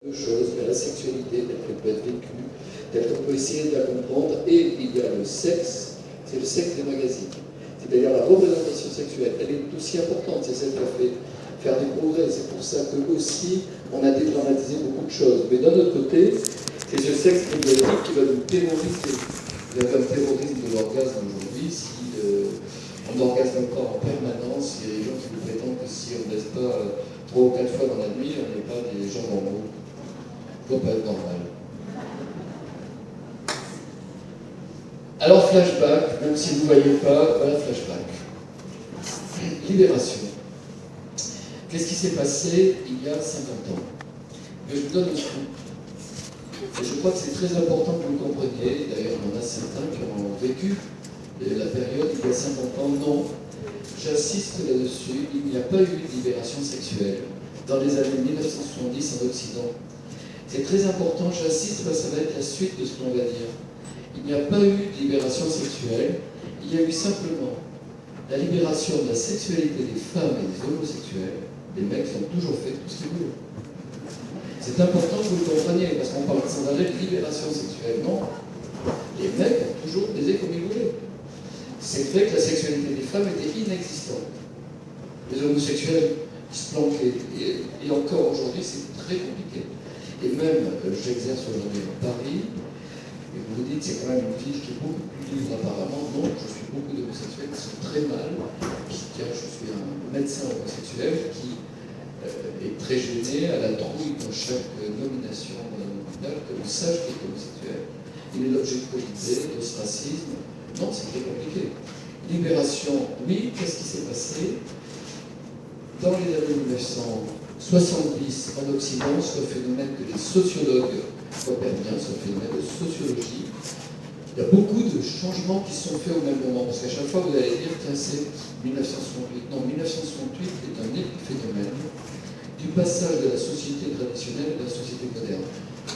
Deux choses, il y a la sexualité telle qu'elle peut être vécue, telle qu'on peut essayer de la comprendre, et il y a le sexe, c'est le sexe des magazines. C'est-à-dire la représentation sexuelle, elle est aussi importante, c'est celle qui a fait faire des progrès, c'est pour ça que aussi on a dédramatisé beaucoup de choses. Mais d'un autre côté, c'est ce sexe médiatique qui va nous terroriser. Il y a un terrorisme de l'orgasme aujourd'hui, si on n'orgasme pas en permanence, il y a des gens qui nous prétendent que si on ne laisse pas 3 ou 4 fois dans la nuit, on n'est pas des gens normaux. Ça peut pas être normal. Alors flashback, même si vous ne voyez pas, voilà flashback. Libération. Qu'est-ce qui s'est passé il y a 50 ans? Je vous donne le coup. Et je crois que c'est très important que vous le compreniez. D'ailleurs, il y en a certains qui ont vécu la période il y a 50 ans. Non, j'insiste là-dessus, il n'y a pas eu de libération sexuelle dans les années 1970 en Occident. C'est très important, j'insiste, parce que ça va être la suite de ce qu'on va dire. Il n'y a pas eu de libération sexuelle, il y a eu simplement la libération de la sexualité des femmes et des homosexuels. Les mecs ont toujours fait tout ce qu'ils voulaient. C'est important que vous le compreniez, parce qu'on parle sans arrêt de libération sexuelle. Non, les mecs ont toujours baisé comme ils voulaient. C'est vrai que la sexualité des femmes était inexistante. Les homosexuels, ils se planquaient. Et encore aujourd'hui, c'est très compliqué. Et même, j'exerce aujourd'hui à Paris, et vous vous dites, c'est quand même une ville qui est beaucoup plus libre apparemment. Non, je suis beaucoup d'homosexuels qui sont très mal. Tiens, je suis un médecin homosexuel qui est très gêné à la trouille dans chaque nomination dans un hôpital que l'on sache qu'il est homosexuel. Il est l'objet de qualité, d'ostracisme. Non, c'est très compliqué. Libération, oui, qu'est-ce qui s'est passé? Dans les années 1970, en Occident, c'est un phénomène que les sociologues repèrent bien, c'est un phénomène de sociologie. Il y a beaucoup de changements qui sont faits au même moment, parce qu'à chaque fois, vous allez dire, tiens, c'est 1968. Non, 1968 est un épiphénomène du passage de la société traditionnelle à la société moderne.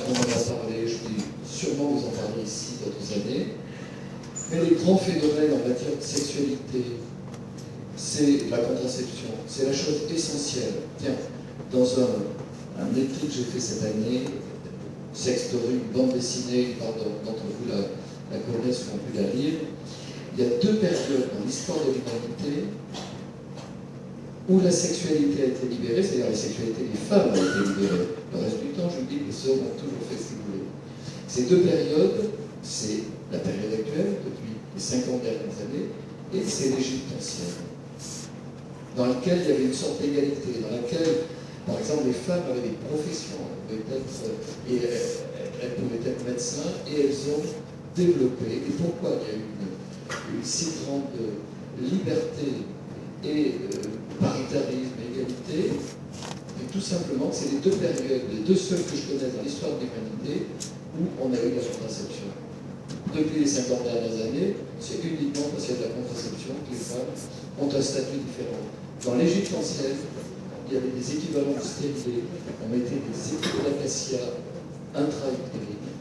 On en a parlé, je vais sûrement vous en parler ici d'autres années. Mais les grands phénomènes en matière de sexualité, c'est la contraception, c'est la chose essentielle. Tiens, dans un écrit que j'ai fait cette année, Sextory, une bande dessinée, d'entre vous la connaissent ou ont pu la lire, il y a deux périodes dans l'histoire de l'humanité où la sexualité a été libérée, c'est-à-dire la sexualité des femmes a été libérée. Le reste du temps, je vous dis que les hommes ont toujours fait ce qu'ils voulaient. Ces deux périodes, c'est la période actuelle, depuis les 50 dernières années, et c'est l'Égypte ancienne, dans laquelle il y avait une sorte d'égalité, dans laquelle, par exemple, les femmes avaient des professions, elles pouvaient être médecins, et elles ont développé. Et pourquoi il y a eu une si grande liberté et paritarisme et égalité? Et tout simplement, c'est les deux périodes, les deux seules que je connais dans l'histoire de l'humanité, où on a eu la contraception. Depuis les 50 dernières années, c'est uniquement parce qu'il y a de la contraception que les femmes ont un statut différent. Dans l'Égypte ancienne, il y avait des équivalents de stérilés, on mettait des épis d'acacia intra-utérines,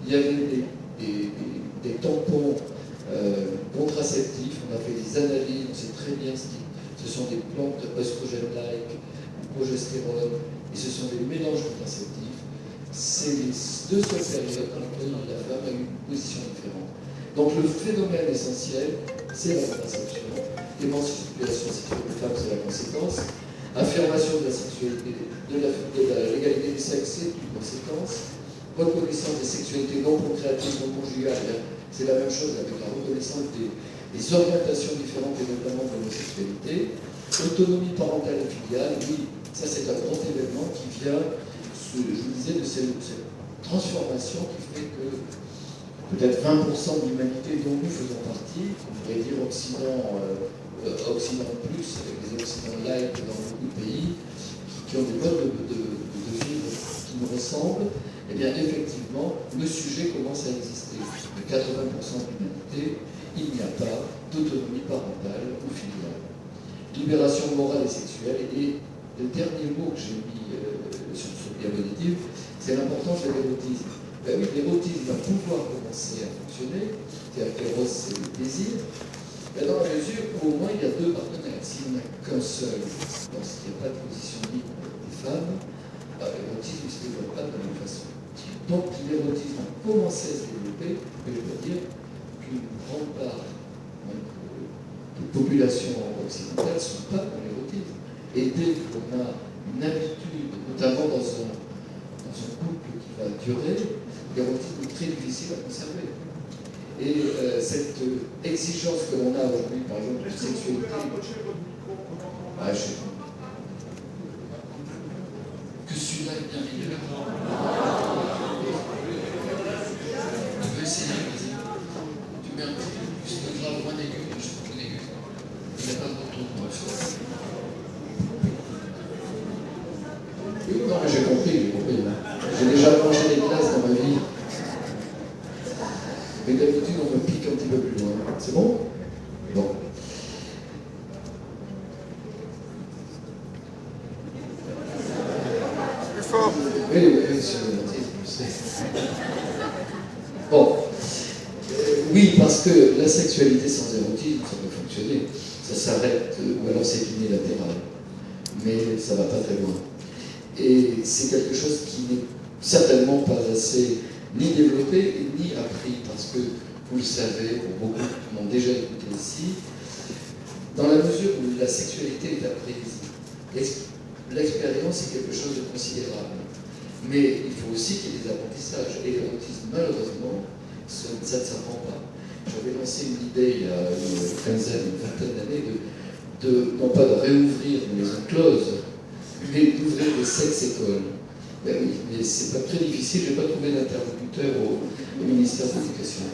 il y avait des tampons contraceptifs, on a fait des analyses, on sait très bien ce sont des plantes œstrogènes-like, progestérone, et ce sont des mélanges contraceptifs. C'est les deux seules périodes dans lesquelles la femme a eu une position différente. Donc le phénomène essentiel, c'est la contraception. L'émancipation sexuelle des femmes, c'est la conséquence. Affirmation de la sexualité, de la légalité du sexe, c'est une conséquence. Reconnaissance des sexualités non procréatives, non conjugales, c'est la même chose avec la reconnaissance des orientations différentes et notamment de l'homosexualité. Autonomie parentale et filiale, oui, ça c'est un grand événement qui vient, je vous disais, de cette transformation qui fait que peut-être 20% de l'humanité dont nous faisons partie, on pourrait dire Occident plus, avec les Occidents light dans beaucoup de pays, qui ont des modes de vivre qui nous ressemblent, eh bien effectivement, le sujet commence à exister. De 80% de l'humanité, il n'y a pas d'autonomie parentale ou filiale. Libération morale et sexuelle, et le dernier mot que j'ai mis sur ce diapositive, c'est l'importance de l'érotisme. Ben oui, l'érotisme va pouvoir commencer à fonctionner, c'est-à-dire qu'éros, c'est le désir, mais dans la mesure où au moins il y a deux partenaires. S'il n'y en a qu'un seul, lorsqu'il n'y a pas de position libre des femmes, l'érotisme ne se développe pas Donc l'érotisme a commencé à se développer, mais je dois dire qu'une grande part des populations occidentales ne sont pas dans l'érotisme. Et dès qu'on a une habitude, notamment dans un couple qui va durer, l'érotisme est très difficile à conserver. Et cette exigence que l'on a aujourd'hui, par exemple, de sexualité. Ah, je sais pas. Que celui-là est bien meilleur. Tu veux essayer, vas-y. Tu mets un petit peu plus de grave, moins aigu, je trouve que l'aigu. Il n'y a pas de retour pour le faire. Oui, non, mais j'ai compris. J'ai déjà mangé des glaces dans ma vie. Mais d'habitude, on me pique un petit peu plus loin. C'est bon? Bon. Plus fort. Oui, c'est le je sais. Bon. Oui, parce que la sexualité sans érotisme, ça peut fonctionner. Ça s'arrête, ou alors c'est unilatéral. Mais ça ne va pas très loin. Et c'est quelque chose qui n'est certainement pas assez ni développé ni appris, parce que, vous le savez, pour beaucoup qui m'ont déjà écouté ici, dans la mesure où la sexualité est apprise, l'expérience est quelque chose de considérable. Mais il faut aussi qu'il y ait des apprentissages. Et l'érotisme, malheureusement, ça ne s'apprend pas. J'avais lancé une idée il y a une vingtaine d'années, non pas de réouvrir une maison close, mais d'ouvrir des sex-écoles. Ben oui, mais c'est pas très difficile, je n'ai pas trouvé d'interlocuteur au ministère de l'Éducation.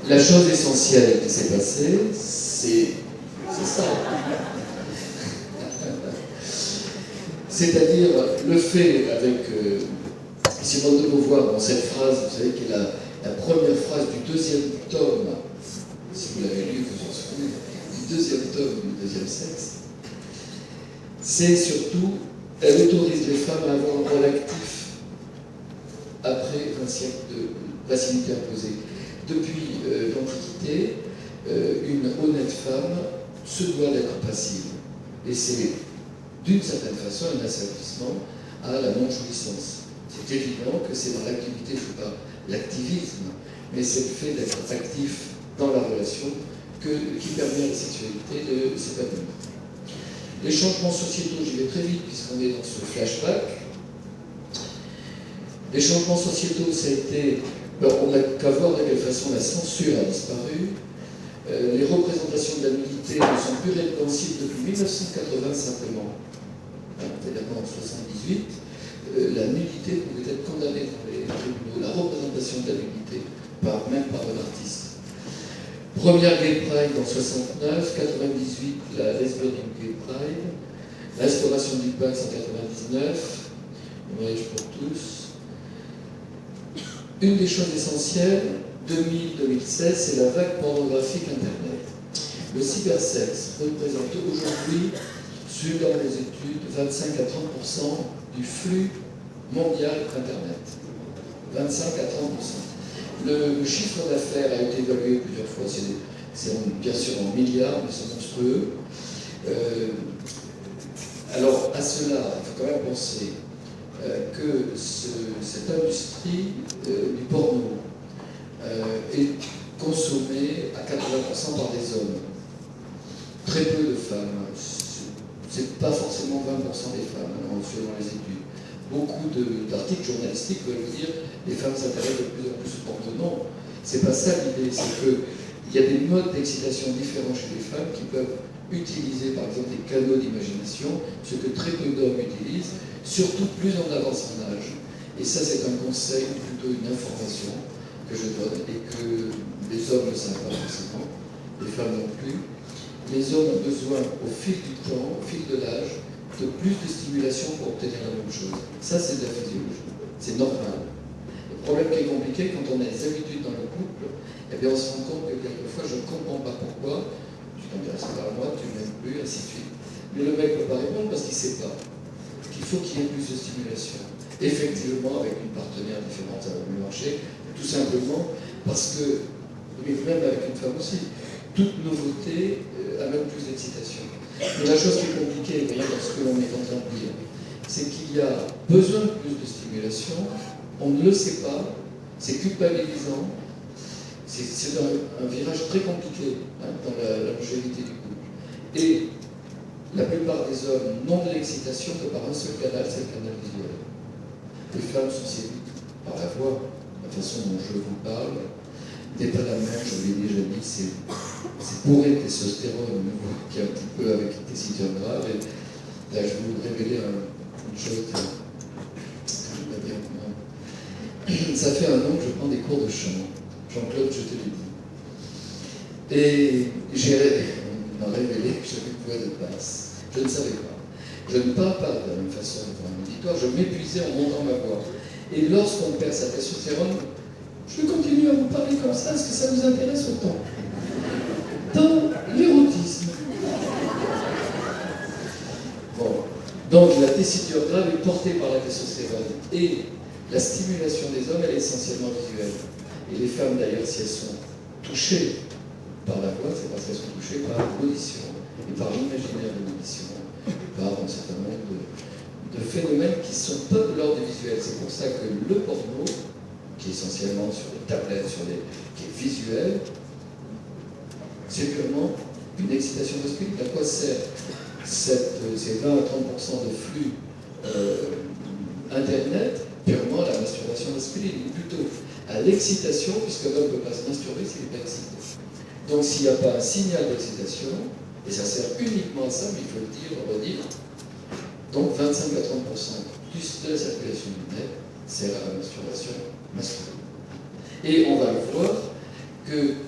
La chose essentielle qui s'est passée, c'est ça. C'est-à-dire le fait avec Simone de Beauvoir dans cette phrase, vous savez, qui est la première phrase du deuxième tome, si vous l'avez lu, vous en souvenez, du deuxième tome du deuxième sexe, c'est surtout, elle autorise les femmes à avoir un rôle actif après un siècle de facilité imposée. Depuis l'Antiquité, une honnête femme se doit d'être passive. Et c'est d'une certaine façon un asservissement à la non-jouissance. C'est évident que c'est dans l'activité, je ne veux pas l'activisme, mais c'est le fait d'être actif dans la relation qui permet à la sexualité de s'épanouir. Les changements sociétaux, j'y vais très vite puisqu'on est dans ce flashback. Les changements sociétaux, ça a été... on n'a qu'à voir de quelle façon la censure a disparu. Les représentations de la nudité ne sont plus répréhensibles depuis 1980 simplement. Évidemment, en 1978, la nudité pouvait être condamnée dans les tribunaux, la représentation de la nudité, même par un artiste. Première Gay Pride en 69, 98, la Lesbian Gay Pride, l'instauration du PAX en 99, le mariage pour tous. Une des choses essentielles, 2000-2016, c'est la vague pornographique Internet. Le cybersexe représente aujourd'hui, dans les études, 25 à 30% du flux mondial Internet. 25 à 30%. Le chiffre d'affaires a été évalué plusieurs fois, c'est bien sûr en milliards, mais c'est monstrueux. Alors, à cela, il faut quand même penser que cette industrie du porno est consommée à 80% par des hommes. Très peu de femmes. C'est pas forcément 20% des femmes, selon les études. Beaucoup d'articles journalistiques veulent vous dire les femmes s'intéressent de plus en plus au porno. Non, c'est pas ça l'idée, c'est qu'il y a des modes d'excitation différents chez les femmes qui peuvent utiliser par exemple des canaux d'imagination, ce que très peu d'hommes utilisent, surtout plus en avance en âge. Et ça, c'est un conseil, plutôt une information que je donne et que les hommes ne savent pas forcément, les femmes non plus. Les hommes ont besoin, au fil du temps, au fil de l'âge, de plus de stimulation pour obtenir la même chose. Ça, c'est de la physiologie. C'est normal. Le problème qui est compliqué, quand on a des habitudes dans le couple, eh bien, on se rend compte que quelquefois, je ne comprends pas pourquoi, tu t'intéresses pas à moi, tu ne m'aimes plus, ainsi de suite. Mais le mec ne peut pas répondre parce qu'il ne sait pas. Il faut qu'il y ait plus de stimulation. Effectivement, avec une partenaire différente, ça va mieux marcher, tout simplement parce que, mais même avec une femme aussi, toute nouveauté amène plus d'excitation. Mais la chose qui est compliquée, vous voyez, dans ce que l'on est en train de dire, c'est qu'il y a besoin de plus de stimulation, on ne le sait pas, c'est culpabilisant, c'est un virage très compliqué dans la longévité du couple. Et la plupart des hommes n'ont de l'excitation que par un seul canal, c'est le canal visuel. Les femmes sont séduites par la voix, la façon dont je vous parle n'est pas la même, je l'ai déjà dit, c'est bourré de testostérone, qui est un petit peu avec une tessiture grave. Et là, je vais vous révéler une chose que je ne vais pas dire moi. Ça fait 1 an que je prends des cours de chant. Jean-Claude, je te l'ai dit. Et on m'a révélé que j'avais une voix de basse. Je ne savais pas. Je ne parle pas de la même façon devant un auditoire, je m'épuisais en montant ma voix. Et lorsqu'on perd sa testostérone, je continue à vous parler comme ça, est-ce que ça vous intéresse autant? Dans l'érotisme. Bon. Donc la tessiture grave est portée par la testostérone. Et la stimulation des hommes, elle est essentiellement visuelle. Et les femmes, d'ailleurs, si elles sont touchées par la voix, c'est parce qu'elles sont touchées par l'audition, et par l'imaginaire de l'audition, par un certain nombre de phénomènes qui ne sont pas de l'ordre visuel. C'est pour ça que le porno, qui est essentiellement sur les tablettes, qui est visuel, c'est purement une excitation masculine. À quoi sert ces 20 à 30% de flux Internet? Purement à la masturbation masculine, ou plutôt à l'excitation, puisque l'homme ne peut pas se masturber s'il n'est pas excité. Donc s'il n'y a pas un signal d'excitation, et ça sert uniquement à ça, mais il faut le dire, le redire, donc 25 à 30% plus de la circulation du net sert à la masturbation masculine. Et on va le voir que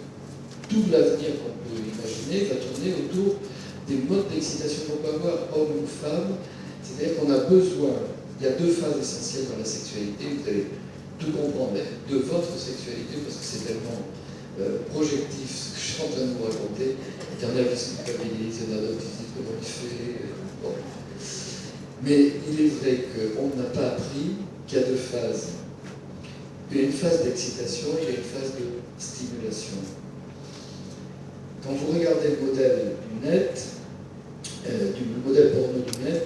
tout l'avenir qu'on peut imaginer va tourner autour des modes d'excitation qu'on peut avoir, homme ou femme, c'est-à-dire qu'on a besoin, il y a 2 phases essentielles dans la sexualité, vous allez tout comprendre de votre sexualité, parce que c'est tellement projectif ce que je suis en train de vous raconter. Il y en a qui se culpabilisent, il y en a d'autres qui se disent comment il fait. Bon. Mais il est vrai qu'on n'a pas appris qu'il y a 2 phases. Il y a une phase d'excitation et il y a une phase de stimulation. Quand vous regardez le modèle du net, du modèle porno du net,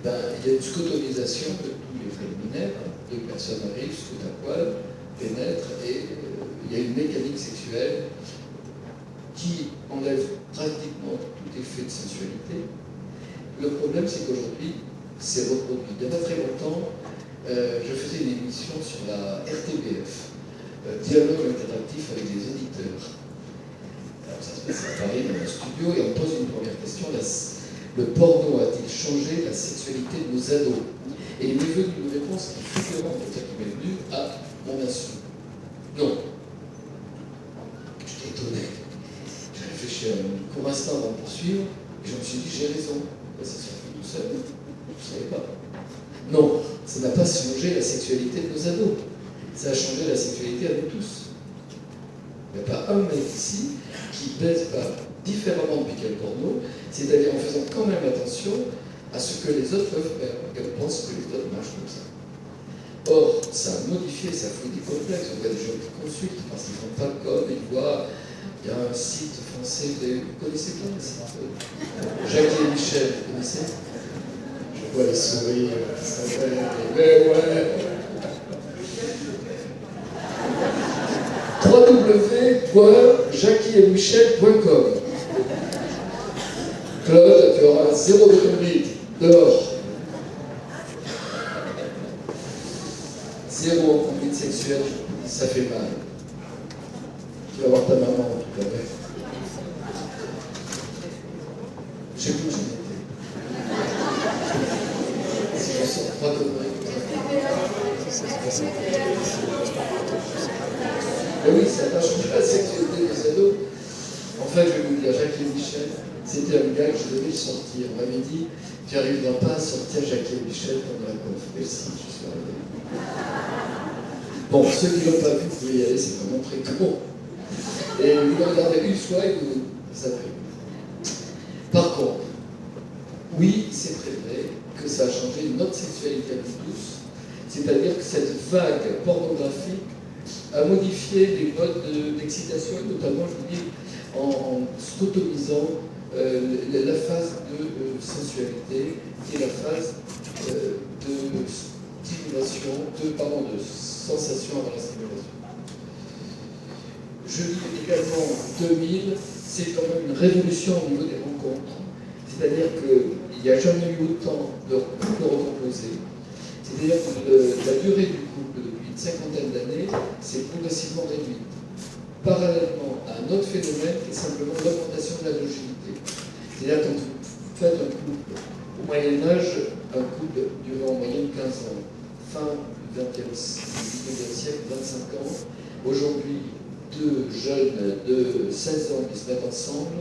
ben, il y a une scotomisation de tous les préliminaires. 2 personnes arrivent, scoutent à poil, pénètrent, et il y a une mécanique sexuelle qui enlève pratiquement tout effet de sensualité. Le problème, c'est qu'aujourd'hui, c'est reproduit. Il y a pas très longtemps, je faisais une émission sur la RTBF, dialogue interactif avec des auditeurs. Alors ça se passe à Paris dans un studio et on pose une première question. Le porno a-t-il changé la sexualité de nos ados? Et il m'est venu une réponse qui est différente de celle qui m'est venue à mon insu. Non. J'étais étonné. J'ai réfléchi un court instant avant de poursuivre et je me suis dit, j'ai raison. Ça se fait tout seul. Je ne savais pas. Non, ça n'a pas changé la sexualité de nos ados. Ça a changé la sexualité à nous tous. Il n'y a pas un mec ici qui baise pas différemment depuis qu'il y a le porno, c'est-à-dire en faisant quand même attention à ce que les autres peuvent faire, et on pense que les autres marchent comme ça. Or, ça a modifié, ça fout des complexes. On voit des gens qui consultent parce qu'ils ne font pas comme, ils voient, il y a un site français, vous connaissez pas le site Jackie et Michel, vous connaissez? Je vois les sourires, ça fait, mais ouais. www.jackietmichel.com. Claude, tu auras 0 de conduite, dehors. 0 en conduite sexuelle, ça fait mal. Tu vas voir ta maman tout à l'heure. Je sais plus où j'en étais. Si je sors 3 conneries. Mais oui, ça n'a pas changé la sexualité des ados. En fait, je vais vous dire, Jackie et Michel, c'était un gars que je devais sortir. On m'avait dit, tu n'arriveras pas à sortir Jackie et Michel pendant la conf. Et si, je suis arrivé. Bon, ceux qui ne l'ont pas vu, vous pouvez y aller, c'est vraiment très con. Et vous le regardez une fois et vous savez. Par contre, oui, c'est très vrai que ça a changé notre sexualité à nous tous. C'est-à-dire que cette vague pornographique a modifié les modes d'excitation, notamment, je vous dis, en scotomisant la phase de sensualité, qui est la phase de stimulation, de sensation avant la stimulation. Je dis également 2000, c'est quand même une révolution au niveau des rencontres. C'est-à-dire qu'il n'y a jamais eu autant de couples recomposés. C'est-à-dire que la durée du couple depuis une cinquantaine d'années s'est progressivement réduite. Parallèlement à un autre phénomène qui est simplement l'augmentation de la longévité. C'est-à-dire quand vous faites un couple, au Moyen-Âge, un couple durait en moyenne 15 ans. Fin du XXe siècle, 25 ans. Aujourd'hui, deux jeunes de 16 ans qui se mettent ensemble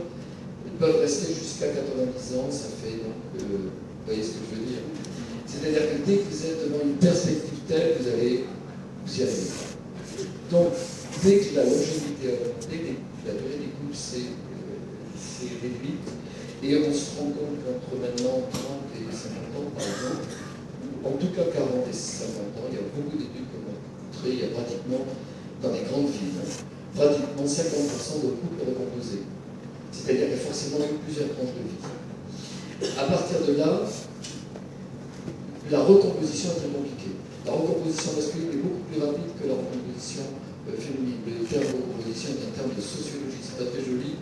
peuvent rester jusqu'à 90 ans. Ça fait donc, vous voyez ce que je veux dire. C'est-à-dire que dès que vous êtes devant une perspective telle, vous allez vous y arriver. Donc, dès que la longévité a augmenté, la durée des couples s'est réduite, et on se rend compte qu'entre maintenant 30 et 50 ans, par exemple, en tout cas 40 et 50 ans, il y a beaucoup d'études qui ont montré, il y a pratiquement, dans les grandes villes, pratiquement 50% de couples recomposés. C'est-à-dire qu'il y a forcément eu plusieurs tranches de vie. À partir de là, la recomposition est très compliquée. La recomposition masculine est beaucoup plus rapide que la recomposition féminine. Le terme recomposition est un terme de sociologie, c'est pas très joli,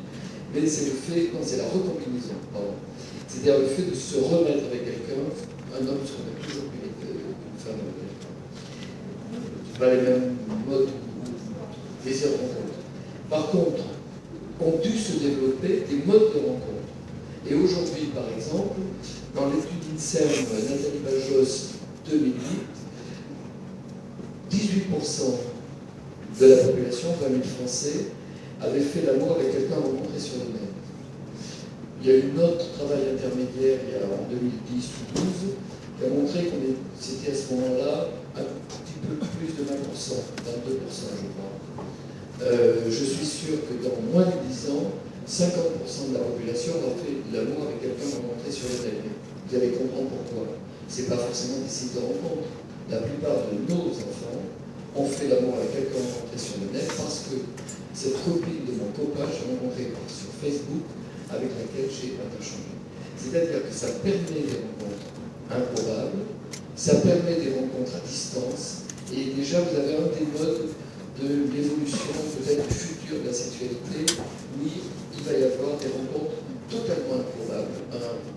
mais c'est le fait, non, c'est la recombinaison, pardon. C'est-à-dire le fait de se remettre avec quelqu'un, un homme se remet toujours plus vite qu'une femme avec quelqu'un. C'est pas les mêmes modes ou désirs de rencontre. Par contre, ont dû se développer des modes de rencontre. Et aujourd'hui, par exemple, dans l'étude INSERM Nathalie Bajos 2008, 18% de la population, 20 000 Français, avait fait l'amour avec quelqu'un rencontré sur le net. Il y a eu un autre travail intermédiaire en 2010 ou 2012 qui a montré qu'on c'était à ce moment-là un petit peu plus de 20%, 22% je crois. Je suis sûr que dans moins de 10 ans, 50% de la population aura fait l'amour avec quelqu'un rencontré sur le net. Vous allez comprendre pourquoi. Ce n'est pas forcément des sites de rencontre. La plupart de nos enfants ont fait l'amour avec quelqu'un rencontré sur le net parce que cette copine de mon copain, j'ai rencontré sur Facebook, avec laquelle j'ai interchangé. C'est-à-dire que ça permet des rencontres improbables, ça permet des rencontres à distance, et déjà vous avez un des modes de l'évolution peut-être future de la sexualité, où il va y avoir des rencontres totalement improbables,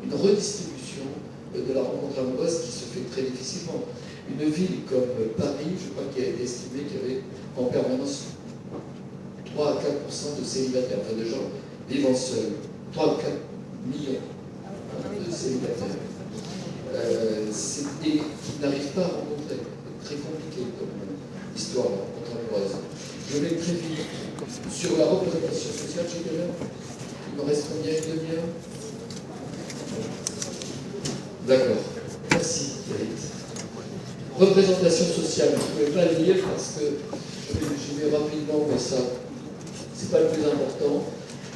une redistribution de la rencontre amoureuse qui se fait très difficilement. Une ville comme Paris, je crois qu'il a été estimé qu'il y avait en permanence 3 à 4% de célibataires, enfin de gens vivant seuls, 3 à 4 millions de célibataires, et qui n'arrivent pas à rencontrer. C'est très compliqué comme histoire, la rencontre amoureuse. Je vais très vite sur la représentation sociale, j'ai quelle heure? Il me reste combien, une demi-heure? D'accord, merci Eric. Représentation sociale, je ne pouvais pas le lire parce que je vais rapidement, mais ça, c'est pas le plus important.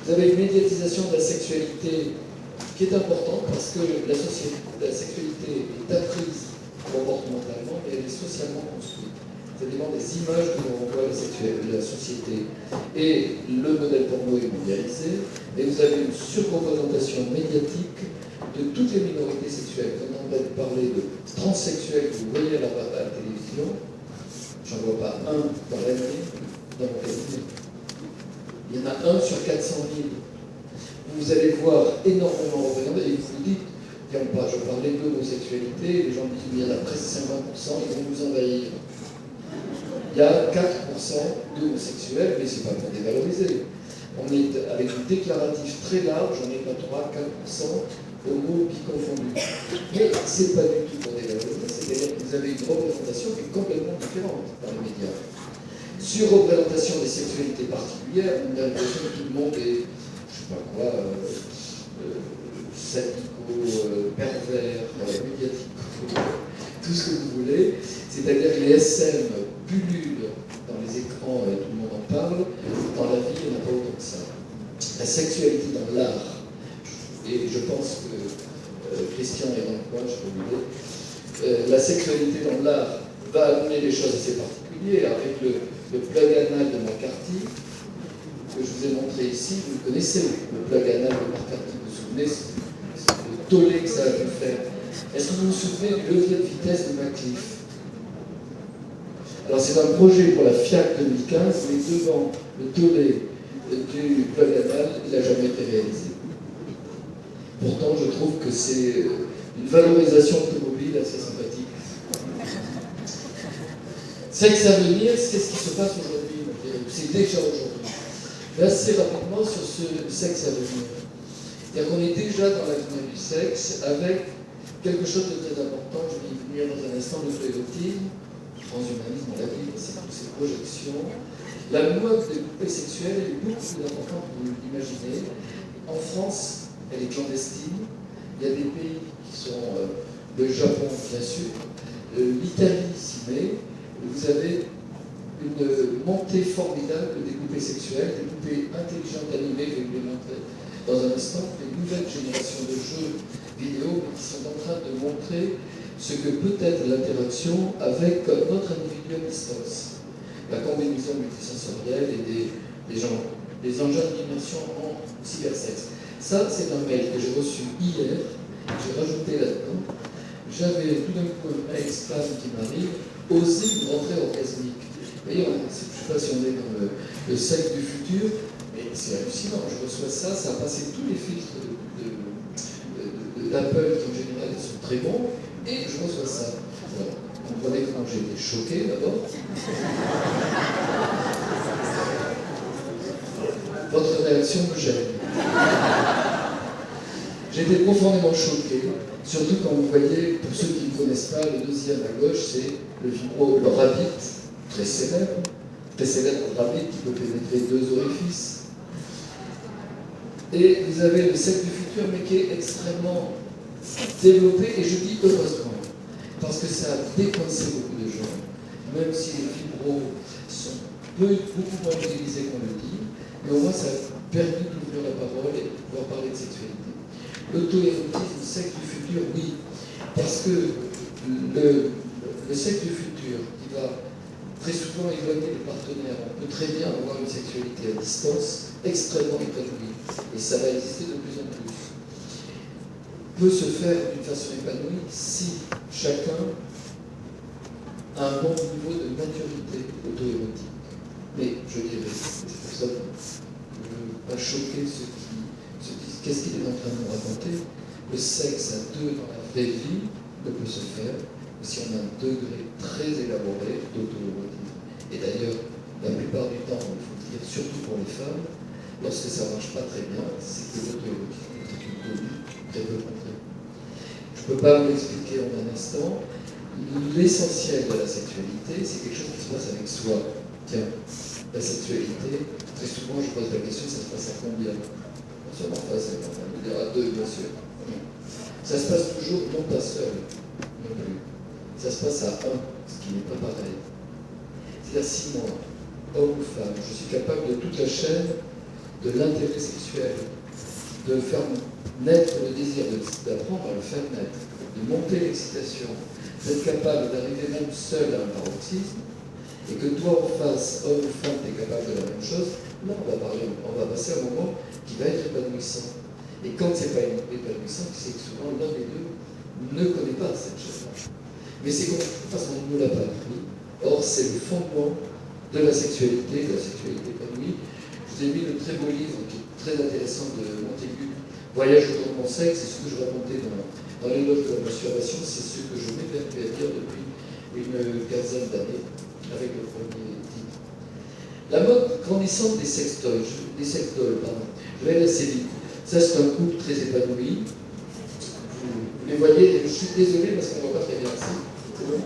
Vous avez une médiatisation de la sexualité qui est importante parce que la sexualité est apprise comportementalement, mais elle est socialement construite. Ça dépend des images que l'on renvoie de la société. Et le modèle porno est mondialisé, et vous avez une surreprésentation médiatique de toutes les minorités sexuelles. Quand on va parler de transsexuels que vous voyez à la télévision, j'en vois pas un par l'année dans mon cabinet. Il y en a un sur 400 000. Vous allez voir énormément représenté, et vous dites, je parlais d'homosexualité, les gens me disent, mais il y en a presque 50%, ils vont nous envahir. Il y a 4% d'homosexuels, mais ce n'est pas pour dévaloriser. On est avec un déclaratif très large, on est à 3-4% homo confondus. Mais ce n'est pas du tout pour dévaloriser, c'est-à-dire que vous avez une représentation qui est complètement différente dans les médias. Sur représentation des sexualités particulières, on a l'impression que tout le monde est, je ne sais pas quoi, sadico, pervers, médiatico, tout ce que vous voulez. C'est-à-dire que les SM pullulent dans les écrans et tout le monde en parle. Dans la vie, il n'y en a pas autant que ça. La sexualité dans l'art, et je pense que Christian est dans le coin, je peux vous dire, la sexualité dans l'art va amener des choses assez particulières avec le plug anal de McCarthy, que je vous ai montré ici. Vous le connaissez, le plug anal de McCarthy, vous vous souvenez, c'est le tollé que ça a pu faire. Est-ce que vous vous souvenez du levier de vitesse de McLeaf? Alors c'est un projet pour la FIAC 2015, mais devant le tollé du plan anal, il n'a jamais été réalisé. Pourtant, je trouve que c'est une valorisation automobile assez sympathique. Sexe à venir, qu'est-ce qui se passe aujourd'hui? C'est déjà aujourd'hui. Mais assez rapidement sur ce sexe à venir. C'est-à-dire qu'on est déjà dans l'avenir du sexe avec quelque chose de très important. Je vais y venir dans un instant, l'auto-érotisme, le transhumanisme, on l'a dit, c'est toutes ces projections. La mode des poupées sexuelles est beaucoup plus importante que vous l'imaginez. En France, elle est clandestine. Il y a des pays qui sont le Japon, bien sûr, l'Italie s'y met. Vous avez une montée formidable des poupées sexuelles, des poupées intelligentes animées, je vais vous les montrer dans un instant, des nouvelles générations de jeux vidéo qui sont en train de montrer ce que peut être l'interaction avec notre individu à distance. La combinaison multisensorielle et des engins d'immersion en cybersexe. Ça, c'est un mail que j'ai reçu hier, j'ai rajouté là-dedans. J'avais tout d'un coup un ex-femme qui m'arrive, oser rentrer orgasmique. Vous voyez, je ne sais pas si on est dans le sexe du futur, mais c'est hallucinant. Je reçois ça, ça a passé tous les filtres d'Apple qui en général sont très bons, et je reçois ça. Alors, vous comprenez comment j'ai été choqué d'abord. Votre réaction me gêne. J'étais profondément choqué, surtout quand vous voyez, pour ceux qui ne connaissent pas, le deuxième à gauche, c'est le vibro, le rabbit, très célèbre rabbit qui peut pénétrer 2 orifices. Et vous avez le sexe du futur, mais qui est extrêmement développé, et je dis heureusement, parce que ça a décoincé beaucoup de gens, même si les vibros sont beaucoup moins utilisés qu'on le dit, mais au moins ça a permis d'ouvrir la parole et de pouvoir parler de sexualité. L'auto-érotisme, le sexe du futur, oui, parce que le sexe du futur, qui va très souvent éloigner les partenaires, on peut très bien avoir une sexualité à distance extrêmement épanouie, et ça va exister de plus en plus. Peut se faire d'une façon épanouie si chacun a un bon niveau de maturité auto-érotique. Mais je dirais, c'est pour ça que je ne veux pas choquer ceux qui se disent qu'est-ce qu'il est en train de nous raconter. Le sexe à deux dans la vraie vie ne peut se faire que si on a un degré très élaboré d'auto-érotisme. Et d'ailleurs, la plupart du temps, il faut dire, surtout pour les femmes, lorsque ça ne marche pas très bien, c'est que l'auto-érotisme est une donnée très peu montrée. Je ne peux pas vous l'expliquer en un instant. L'essentiel de la sexualité, c'est quelque chose qui se passe avec soi. Tiens, la sexualité, très souvent je pose la question, ça se passe à combien? Non seulement face à combien, on dira à 2, bien sûr. Ça se passe toujours, non pas seul, non plus. Ça se passe à 1, ce qui n'est pas pareil. C'est-à-dire si moi, homme ou femme, je suis capable de toute la chaîne de l'intérêt sexuel, de faire naître le désir, d'apprendre à le faire naître, de monter l'excitation, d'être capable d'arriver même seul à un paroxysme, et que toi en face, homme ou femme, tu es capable de la même chose, là on va passer un moment qui va être épanouissant. Et quand c'est pas épanouissant, c'est que souvent l'un des deux ne connaît pas cette chose-là. Mais c'est parce qu'on ne nous l'a pas appris. Or, c'est le fondement de la sexualité épanouie. Je vous ai mis le très beau livre qui est très intéressant de Montaigu, Voyage autour de mon sexe, c'est ce que je racontais dans les notes de la masturbation, c'est ce que je m'évertue à dire depuis une quinzaine d'années, avec le premier titre. La mode grandissante des sextoys, je vais aller assez vite. Ça, c'est un couple très épanoui. Vous les voyez, je suis désolé parce qu'on ne voit pas très bien ici. C'est bon.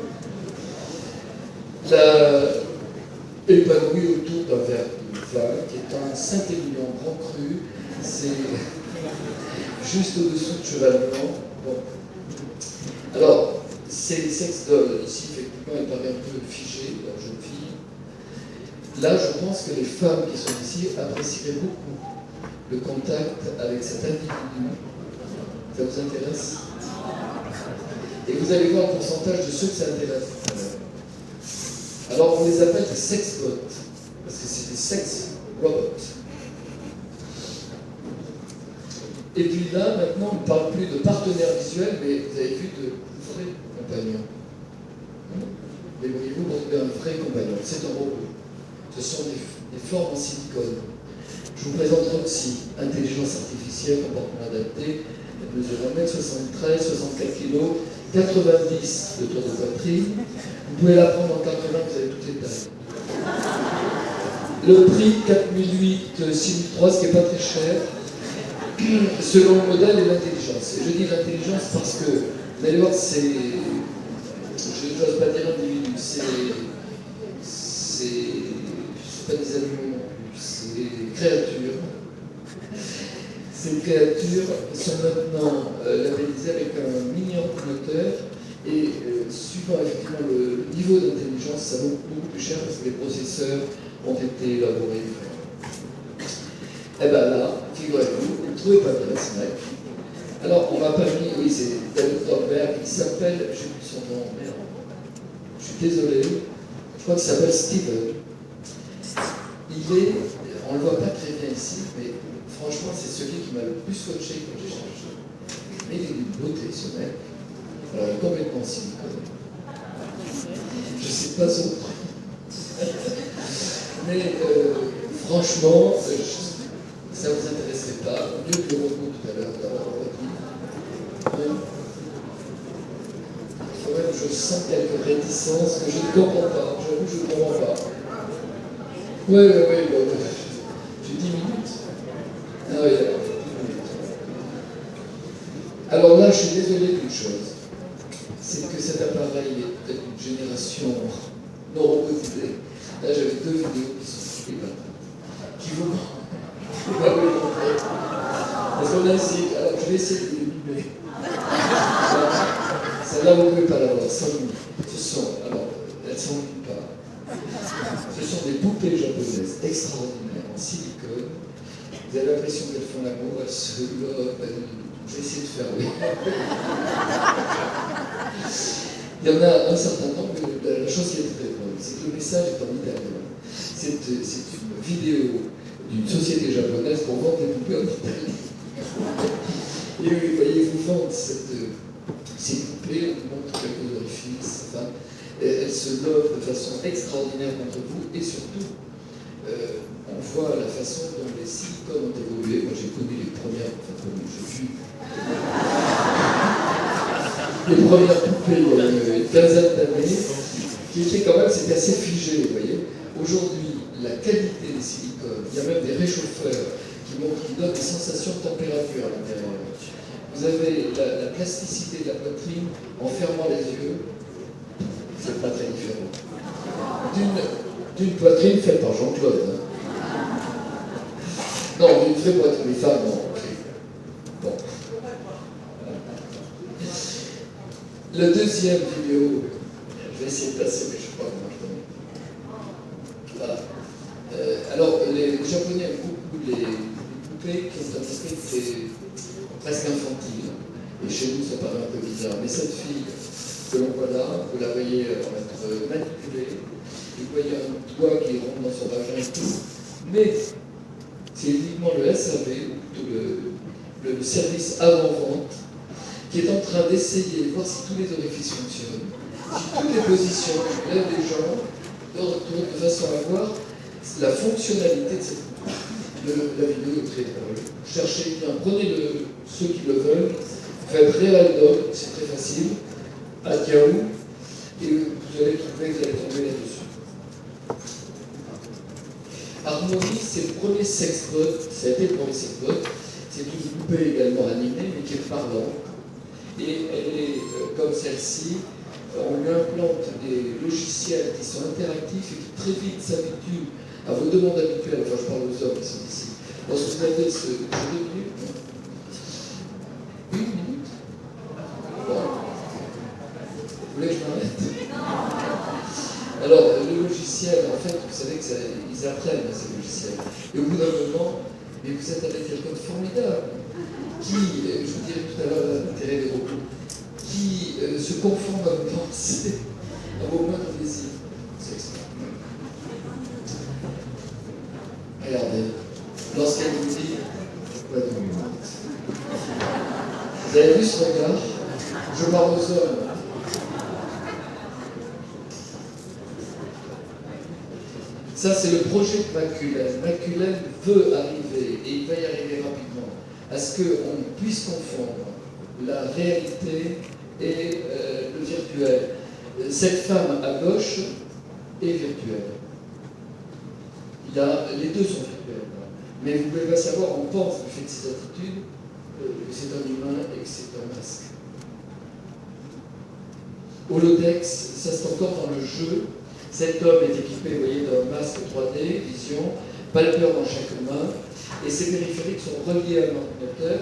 Épanoui autour d'un verre de vin qui est un Saint-Émilion grand cru. C'est juste au-dessous de Cheval Blanc. Bon. Alors, c'est les sextoys. Ici, effectivement, elle paraît un peu figée, la jeune fille. Là, je pense que les femmes qui sont ici apprécieraient beaucoup le contact avec cet individu. Ça vous intéresse? Et vous allez voir le pourcentage de ceux que ça intéresse. Alors, on les appelle des sexbots, parce que c'est des sex robots. Et puis là, maintenant, on ne parle plus de partenaire visuel, mais vous avez vu de vrais compagnons. Mais voyez-vous, vous trouvez un vrai compagnon, c'est un robot. Ce sont des formes en silicone. Je vous présenterai aussi intelligence artificielle, comportement adapté, elle mesure 1m73, 64 kg, 90 de tour de poitrine. Vous pouvez la prendre en 80, vous avez toutes les tailles. Le prix, 4008, 6003, ce qui n'est pas très cher, selon le modèle et l'intelligence. Et je dis l'intelligence parce que, vous allez voir, c'est, je n'ose pas dire individu, c'est pas des animaux non plus, c'est des créatures. Ces créatures sont maintenant labellisées avec un mini ordinateur et suivant effectivement le niveau d'intelligence, ça vaut beaucoup plus cher parce que les processeurs ont été élaborés différemment. Et bien là, figurez-vous, vous ne trouvez pas bien ce mec. Alors on m'a pas mis, oui c'est David Goldberg, il s'appelle, j'ai plus son nom, merde, je suis désolé, je crois qu'il s'appelle Steven. Il est, on ne le voit pas très bien ici, mais franchement c'est celui qui m'a le plus scotché quand j'ai cherché. Mais il est d'une beauté ce mec. Alors il est complètement silicone. Je ne sais pas son prix. Mais franchement, ça ne vous intéresserait pas. Mieux que le robot tout à l'heure, quand même, je sens quelques réticences que je ne comprends pas. J'avoue, je ne comprends pas. Oui. J'ai 10 minutes. Ah oui, d'accord. Alors là, je suis désolé d'une chose. C'est que cet appareil est peut-être une génération non robotisée. Là, j'avais 2 vidéos qui sont épatantes. Qui vous montrer. Parce qu'on a essayé. Alors, je vais essayer de les mimer. Celle-là, vous ne pouvez pas l'avoir, sans mime. Alors, elles ne sont pas. Ce sont des poupées japonaises extraordinaires en silicone. Vous avez l'impression qu'elles font l'amour, elles se lobent, je vais essayer de faire oui. Il y en a un certain nombre, mais la chose qui est très bonne, c'est que le message est en italien. C'est une vidéo d'une société japonaise pour vendre des poupées en Italie. Et vous voyez, vous vendent ces poupées, on vous montre quelques orifices, enfin, elles se lobent de façon extraordinaire contre vous, et surtout, on voit la façon dont les silicones ont évolué. Moi, j'ai connu les premières, j'ai vu les premières poupées il y a une quinzaine d'années, qui étaient quand même, c'était assez figé, vous voyez. Aujourd'hui, la qualité des silicones, il y a même des réchauffeurs qui donnent des sensations de température à l'intérieur. Vous avez la plasticité de la poitrine en fermant les yeux, c'est pas très différent. D'une poitrine faite par Jean-Claude. Hein. Non, d'une vraie poitrine, les femmes, non. Bon. La deuxième vidéo, je vais essayer de passer, mais je ne sais pas comment je connais. Voilà. Alors, les Japonais aiment beaucoup les poupées qui ont un esprit qui est presque infantile. Et chez nous, ça paraît un peu bizarre. Mais cette fille que l'on voit là, vous la voyez être manipulée. Vous voyez un doigt qui rentre dans son vagin et tout. Mais c'est uniquement le SAV, ou plutôt le service avant-vente, qui est en train d'essayer de voir si tous les orifices fonctionnent, si toutes les positions lèvent les jambes, de retour, de façon à voir la fonctionnalité de cette couture. La vidéo est très drôle. Cherchez bien, prenez ceux qui le veulent, faites Real Dog, c'est très facile, à Yahoo, et vous allez tomber là-dessus. Harmonie, c'est le premier sexbot, ça a été le premier sexbot. C'est une poupée également animée, mais qui est parlante. Et elle est comme celle-ci. On lui implante des logiciels qui sont interactifs et qui très vite s'habituent à vos demandes habituelles. Enfin, je parle aux hommes qui sont ici. Lorsque vous avez ce jeu de minutes, une minute. Bon. Vous voulez que je m'arrête? Alors, le logiciel, en fait, vous savez qu'ils apprennent ces logiciels. Et au bout d'un moment, mais vous êtes avec quelqu'un de formidable, qui, je vous dirai tout à l'heure l'intérêt des robots, qui se conforme à vos pensées, à vos moindres désirs. C'est extraordinaire. Regardez, lorsqu'elle vous dit, pourquoi 2 minutes? avez vu ce regard? Je parle aux hommes. Ça, c'est le projet de Macullen. Macullen veut arriver, et il va y arriver rapidement, à ce qu'on puisse confondre la réalité et le virtuel. Cette femme à gauche est virtuelle. Les deux sont virtuels. Mais vous pouvez pas savoir, on pense, du fait de ses attitudes, que c'est un humain et que c'est un masque. Holodex, ça c'est encore dans le jeu. Cet homme est équipé, vous voyez, d'un masque 3D, vision, palpeur dans chaque main, et ses périphériques sont reliés à un ordinateur,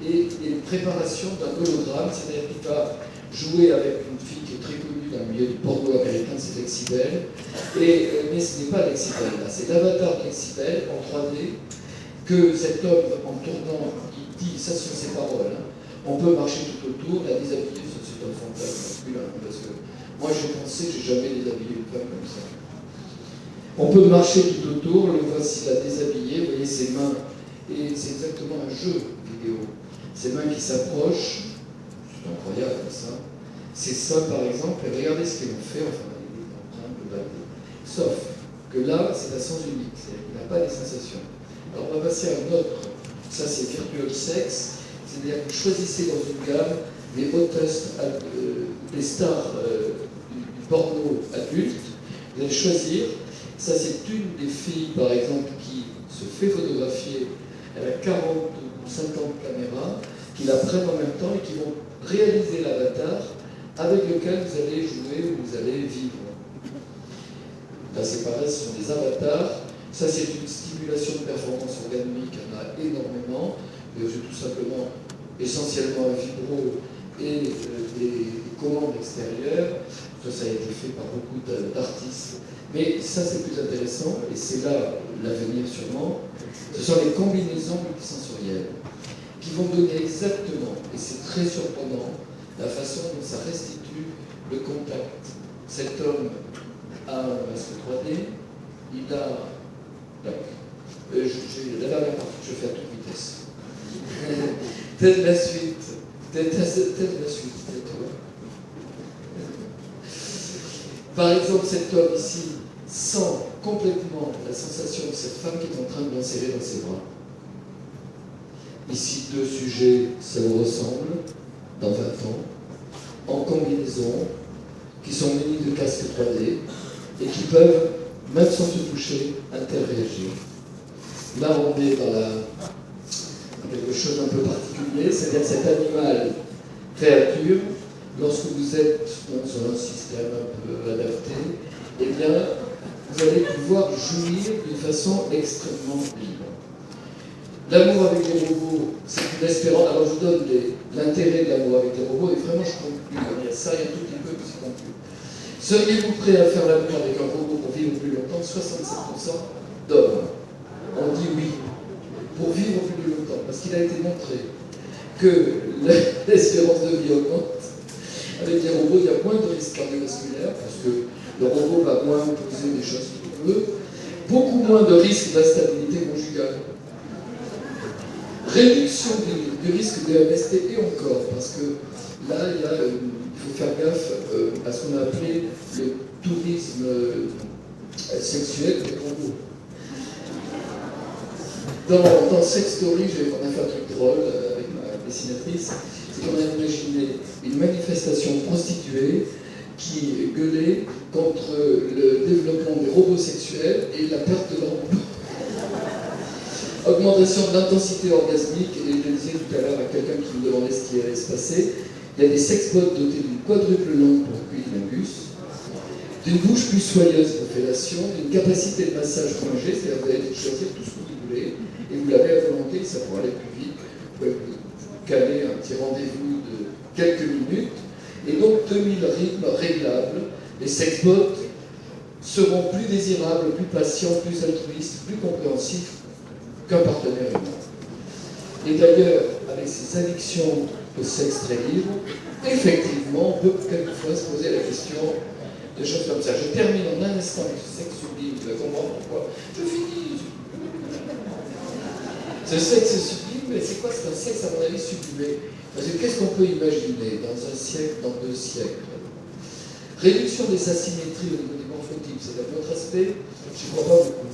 et il y a une préparation d'un hologramme, c'est-à-dire qu'il va jouer avec une fille qui est très connue dans le milieu du porno américain, c'est Lexibel, mais ce n'est pas Lexibel, là, c'est l'avatar de Lexibel en 3D, que cet homme, en tournant, il dit, ça sur ses paroles, hein, on peut marcher tout autour, la déshabiller, c'est un fantasme masculin, parce que moi j'ai pensé que j'ai jamais déshabillé une femme comme ça. On peut marcher tout autour, le voici la déshabiller, vous voyez ses mains, et c'est exactement un jeu vidéo. Ses mains qui s'approchent, c'est incroyable ça. Ses seins par exemple, et regardez ce qu'ils ont fait, enfin il est en train de bailler. Sauf que là, c'est à sens unique, c'est-à-dire qu'il n'a pas les sensations. Alors on va passer à un autre, ça c'est virtual sex, c'est-à-dire que vous choisissez dans une gamme les hôtesses, les stars du porno adulte, vous allez choisir, ça c'est une des filles par exemple qui se fait photographier, elle a 40 ou 50 caméras, qui la prennent en même temps et qui vont réaliser l'avatar avec lequel vous allez jouer ou vous allez vivre. Là c'est pareil, ce sont des avatars. Ça, c'est une stimulation de performance organique, il y en a énormément. C'est tout simplement, essentiellement un vibro et des commandes extérieures. Ça a été fait par beaucoup d'artistes. Mais ça, c'est plus intéressant, et c'est là l'avenir sûrement. Ce sont les combinaisons multisensorielles qui vont donner exactement, et c'est très surprenant, la façon dont ça restitue le contact. Cet homme a un masque 3D, il a... la dernière partie, je fais à toute vitesse. Peut-être la suite. Peut-être la suite, peut-être. Par exemple, cet homme ici sent complètement la sensation de cette femme qui est en train de l'enserrer dans ses bras. Ici, deux sujets, ça vous ressemble, dans 20 ans, en combinaison, qui sont munis de casques 3D et qui peuvent, même sans se toucher, interréagir. Là, on est dans quelque chose d'un peu particulier, c'est-à-dire cet animal créature, lorsque vous êtes dans un système un peu adapté, eh bien, vous allez pouvoir jouir d'une façon extrêmement libre. L'amour avec les robots, c'est une espérance. Alors, je vous donne l'intérêt de l'amour avec les robots, et vraiment, je conclue. Il y a ça, il y a tout petit peu, puis c'est conclu. Seriez-vous prêt à faire l'amour avec un robot pour vivre plus longtemps? 67% d'hommes ont dit oui, pour vivre plus longtemps, parce qu'il a été montré que l'espérance de vie augmente. Avec les robots, il y a moins de risques cardiovasculaires, parce que le robot va moins poser des choses qu'il veut, beaucoup moins de risques d'instabilité conjugale. Réduction du risque de MST et encore, parce que là, il faut faire gaffe à ce qu'on a appelé le tourisme sexuel des robots. Dans Sex Story, on a fait un truc drôle avec ma dessinatrice, c'est qu'on a imaginé une manifestation prostituée qui gueulait contre le développement des robots sexuels et la perte de l'emploi. Augmentation de l'intensité orgasmique, et je le disais tout à l'heure à quelqu'un qui me demandait ce qui allait se passer, il y a des sexbots dotés d'une quadruple langue pour cunnilingus, d'une bouche plus soyeuse pour fellation, d'une capacité de massage point G, c'est-à-dire que vous allez choisir tout ce que vous voulez, et vous l'avez à volonté, ça pourra aller plus vite, vous pouvez caler un petit rendez-vous de quelques minutes, et donc 2000 rythmes réglables. Les sexbots seront plus désirables, plus patients, plus altruistes, plus compréhensifs qu'un partenaire humain. Et d'ailleurs, avec ces addictions au sexe très libre, effectivement, on peut quelquefois se poser la question de choses comme ça. Je termine en un instant avec ce sexe sublime, vous allez comprendre pourquoi. Je finis. Ce sexe sublime, mais c'est quoi? C'est un sexe, à mon avis, sublimé. Parce que qu'est-ce qu'on peut imaginer dans un siècle, dans 2 siècles? Réduction des asymétries au niveau des morphotypes, c'est un autre aspect, je ne crois pas beaucoup.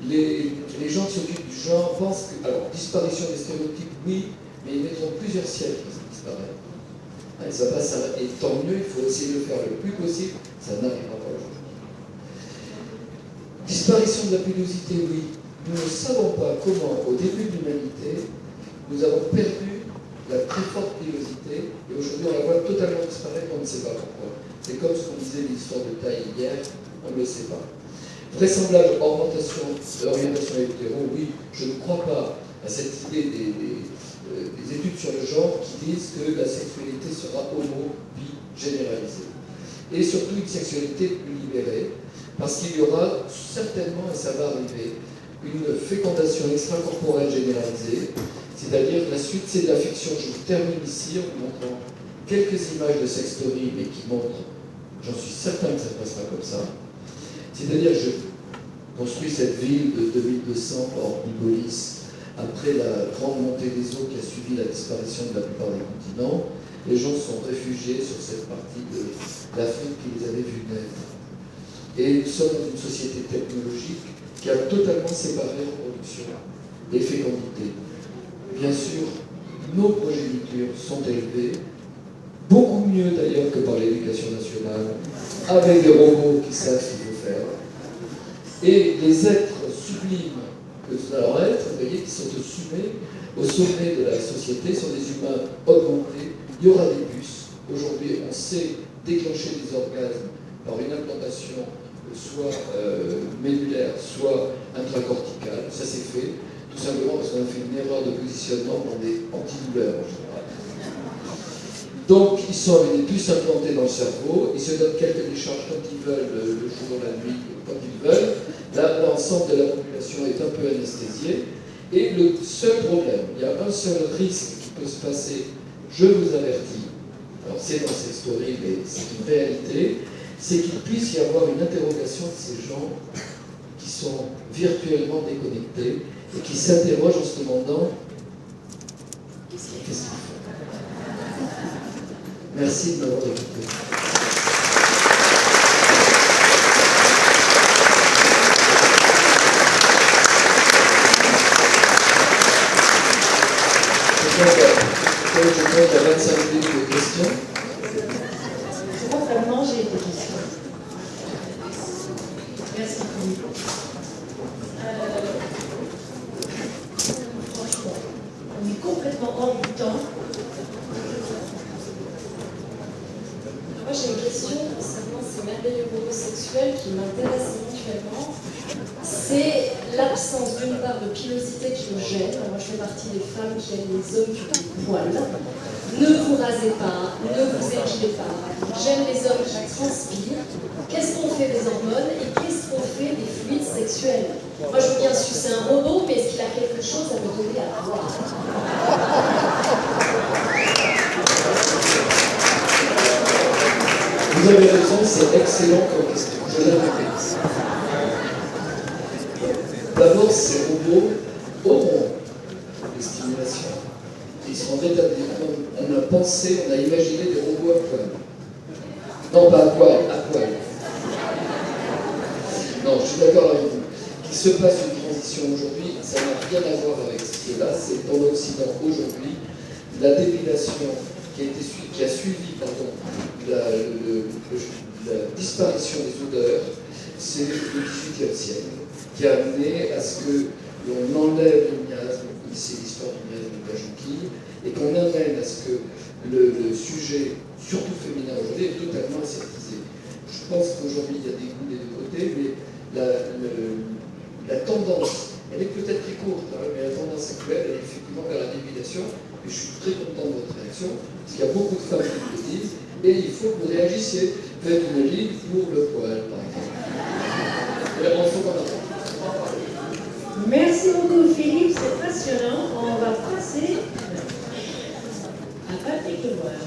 Les gens qui s'occupent du genre pensent que, alors, disparition des stéréotypes, oui, mais ils mettront plusieurs siècles pour disparaître. Et ça passe, et tant mieux, il faut essayer de le faire le plus possible, ça n'arrivera pas aujourd'hui. Disparition de la pilosité, oui. Nous ne savons pas comment, au début de l'humanité, nous avons perdu la très forte pilosité, et aujourd'hui on la voit totalement disparaître, on ne sait pas pourquoi. C'est comme ce qu'on disait l'histoire de taille hier, on ne le sait pas. Vraisemblable orientation hétéro, oui, je ne crois pas à cette idée des études sur le genre qui disent que la sexualité sera homo-bi généralisée. Et surtout une sexualité plus libérée, parce qu'il y aura certainement, et ça va arriver, une fécondation extracorporelle généralisée, c'est-à-dire la suite c'est de la fiction. Je vous termine ici en vous montrant quelques images de sextory, mais qui montrent, j'en suis certain que ça passera comme ça. C'est-à-dire, je construis cette ville de 2200 hors Bigolis, après la grande montée des eaux qui a suivi la disparition de la plupart des continents. Les gens sont réfugiés sur cette partie de l'Afrique qui les avait vus naître. Et nous sommes dans une société technologique qui a totalement séparé reproduction et fécondité. Bien sûr, nos progénitures sont élevées, beaucoup mieux d'ailleurs que par l'éducation nationale, avec des robots qui savent ce qu'il faut faire. Et les êtres sublimes que nous allons être, vous voyez, qui sont au sommet de la société, sont des humains augmentés. Il y aura des puces. Aujourd'hui, on sait déclencher des orgasmes par une implantation soit médulaire, soit intracorticale. Ça s'est fait, tout simplement parce qu'on a fait une erreur de positionnement dans des antidouleurs en général. Donc, ils sont avec des puces implantées dans le cerveau, ils se donnent quelques décharges quand ils veulent, le jour, la nuit, quand ils veulent. Là, l'ensemble de la population est un peu anesthésiée. Et le seul problème, il y a un seul risque qui peut se passer, je vous avertis, alors c'est dans cette story, mais c'est une réalité, c'est qu'il puisse y avoir une interrogation de ces gens qui sont virtuellement déconnectés et qui s'interrogent en se demandant qu'est-ce qu'ils font. Merci de m'avoir écouté. Je compte à 25 minutes de questions. Spontanément, j'ai des questions. Merci Philippe. Franchement, on est complètement hors du temps. Moi, j'ai une question concernant ces merveilleux homosexuels qui m'intéressent éventuellement. C'est l'absence d'une part de pilosité qui me gêne. Moi, je fais partie des femmes qui aiment les hommes qui ont des poils. Ne vous rasez pas, ne vous épilez pas. J'aime les hommes qui transpirent. Qu'est-ce qu'on fait des hormones et qu'est-ce qu'on fait des fluides sexuels? Moi, je veux bien sucer un robot, mais est-ce qu'il a quelque chose à me donner à boire? Vous avez raison, c'est excellent comme question. Je la répète. D'abord, ces robots auront des stimulations. Ils seront rétablis. On a pensé, on a imaginé des robots à poil. Non, pas à poil, à poil. Non, je suis d'accord avec vous. Qu'il se passe une transition aujourd'hui, ça n'a rien à voir avec cela. C'est dans l'Occident aujourd'hui, la dépilation qui a suivi la disparition des odeurs, c'est le XVIIIe siècle, qui a amené à ce que l'on enlève le miasme, c'est l'histoire du miasme de la jonquille, et qu'on amène à ce que le sujet, surtout féminin aujourd'hui, est totalement aseptisé. Je pense qu'aujourd'hui, il y a des goûts des deux côtés, mais la tendance, elle est peut-être très courte, hein, mais la tendance actuelle, elle est effectivement vers la dépilation, et je suis très content de votre réaction, parce qu'il y a beaucoup de femmes qui me le disent, et il faut que vous réagissiez. Faites une ligne pour le poil, par exemple. Et on faut qu'on attende. Merci beaucoup Philippe, c'est passionnant. On va passer à Patrick Leboire.